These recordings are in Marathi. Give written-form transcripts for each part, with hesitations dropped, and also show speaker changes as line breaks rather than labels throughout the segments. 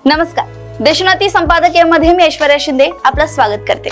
नमस्कार, देशोन्नती संपादकीयमध्ये मी ऐश्वर्या शिंदे आपलं स्वागत करते।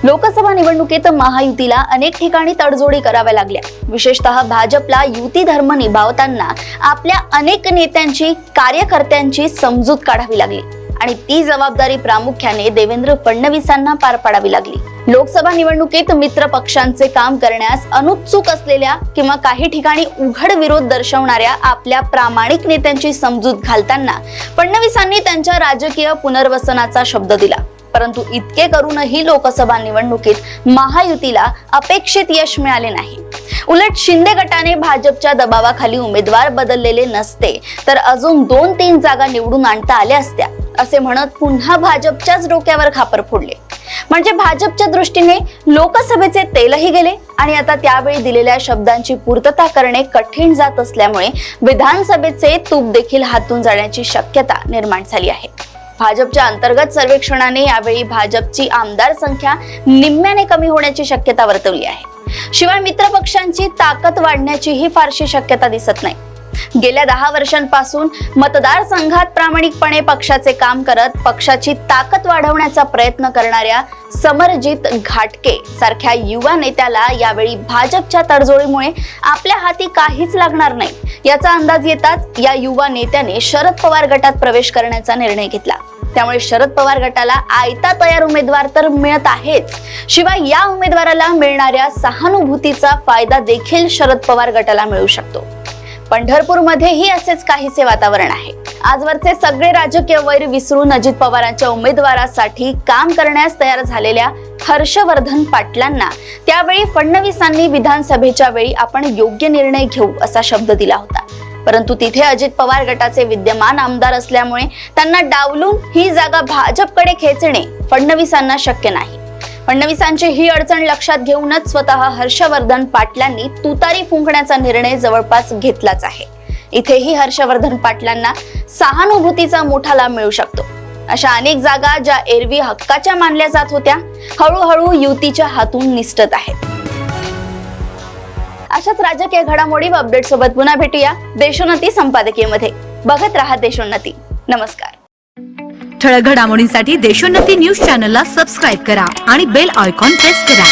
लोकसभा निवडणुकीत महायुतीला अनेक ठिकाणी तडजोडी कराव्या लागल्या। विशेषतः भाजपला युती धर्म निभावताना आपल्या अनेक नेत्यांची कार्यकर्त्यांची समजूत काढावी लागली आणि ती जबाबदारी प्रामुख्याने देवेंद्र फडणवीसांना पार पाडावी लागली। लोकसभा निवडणुकीत मित्र पक्षांचे काम करण्यास अनुत्सुक असलेल्या किंवा काही ठिकाणी उघड विरोध दर्शवणाऱ्या आपल्या प्रामाणिक नेत्यांची समजूत घालताना फडणवीसांनी त्यांच्या राजकीय पुनर्वसनाचा शब्द दिला। परंतु इतके करूनही लोकसभा निवडणुकीत महायुतीला अपेक्षित यश मिळाले नाही। उलट शिंदे गटाने भाजपच्या दबावाखाली उमेदवार बदललेले नसते तर अजून 2-3 जागा निवडून आणता आल्या असत्या असे म्हणत पुन्हा भाजपच्याच डोक्यावर खापर फोडले। म्हणजे भाजपच्या दृष्टीने लोकसभेचे तेलही गेले आणि आता त्यावेळी दिलेल्या शब्दांची पूर्तता करणे कठीण जात असल्यामुळे विधानसभेचे तूप देखील हातून जाण्याची शक्यता निर्माण झाली आहे। भाजपच्या अंतर्गत सर्वेक्षणाने यावेळी भाजपची आमदार संख्या निम्म्याने कमी होण्याची शक्यता वर्तवली आहे। शिवाय मित्र पक्षांची ताकद वाढण्याचीही फारशी शक्यता दिसत नाही। गेल्या 10 वर्षांपासून मतदारसंघात प्रामाणिकपणे पक्षाचे काम करत पक्षाची ताकद वाढवण्याचा प्रयत्न करणाऱ्या समरजित घाटके सारख्या युवा नेत्याला यावेळी भाजपच्या तडजोडीमुळे आपल्या हाती काहीच लागणार नाही याचा अंदाज येताच या युवा नेत्याने शरद पवार गटात प्रवेश करण्याचा निर्णय घेतला। त्यामुळे शरद पवार गटाला आयता तयार उमेदवार तर मिळत आहेच, शिवाय या उमेदवाराला मिळणाऱ्या सहानुभूतीचा फायदा देखील शरद पवार गटाला मिळू शकतो। पंढरपूरमध्येही असेच काहीसे वातावरण आहे। आजवरचे सगळे राजकीय वैर विसरून अजित पवारांच्या उमेदवारासाठी काम करण्यास तयार झालेल्या हर्षवर्धन पाटलांना त्यावेळी फडणवीसांनी विधानसभेच्या वेळी आपण योग्य निर्णय घेऊ असा शब्द दिला होता। परंतु तिथे अजित पवार गटाचे विद्यमान आमदार असल्यामुळे त्यांना डावलून ही जागा भाजपकडे खेचणे फडणवीसांना शक्य नाही। फडणवीसांची ही अडचण लक्षात घेऊनच स्वतः हर्षवर्धन पाटलांनी तुतारी फुंकण्याचा निर्णय जवळपास घेतलाच आहे। इथेही हर्षवर्धन पाटलांना सहानुभूतीचा मोठा लाभ मिळू शकतो। अशा अनेक जागा ज्या एरवी हक्काच्या मानल्या जात होत्या हळूहळू युतीच्या हातून निसटत आहेत। अशाच राजकीय घडामोडी व अपडेट सोबत पुन्हा भेटूया देशोन्नती संपादकीयमध्ये। बघत रहा देशोन्नती। नमस्कार।
ठळक घडामोडींसाठी देशोन्नती न्यूज चॅनलला सबस्क्राइब करा आणि बेल आयकॉन प्रेस करा।